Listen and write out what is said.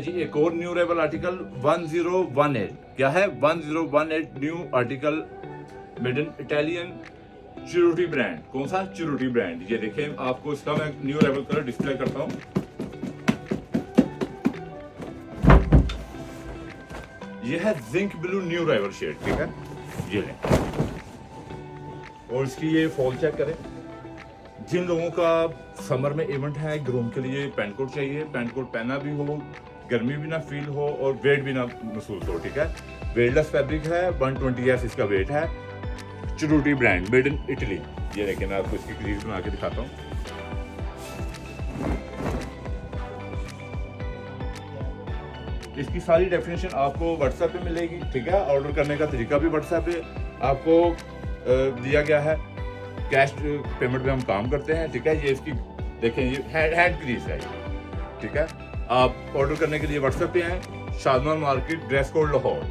जी एक और new arrival article 1018 क्या है 1018 new article made in Italian Cerruti brand. कौन सा? Cerruti brand. ये देखें, आपको इसका मैं न्यू अराइवल कलर डिस्प्ले करता हूँ। ये है zinc blue new arrival shade, ठीक है, ये लें। और इसकी ये फॉल चेक करें। जिन लोगों का समर में इवेंट है, ग्रूम के लिए पैंट कोट चाहिए, पैंट कोट पहना भी हो, गर्मी भी ना फील हो और वेट भी ना महसूस हो, ठीक है। वेटलेस फैब्रिक है, 120 इसका वेट है। चिरूटी ब्रांड, मेड इन इटली। ये देखिए, मैं आपको इसकी क्रीज बना के दिखाता हूँ। इसकी सारी डेफिनेशन आपको व्हाट्सएप पे मिलेगी, ठीक है। ऑर्डर करने का तरीका भी व्हाट्सएप पे आपको दिया गया है। कैश पेमेंट पे हम काम करते हैं, ठीक है। ये इसकी देखें, ये हैंड क्रीज है, ठीक है। आप ऑर्डर करने के लिए व्हाट्सएप पे हैं, Shadman market, dress code Lahore.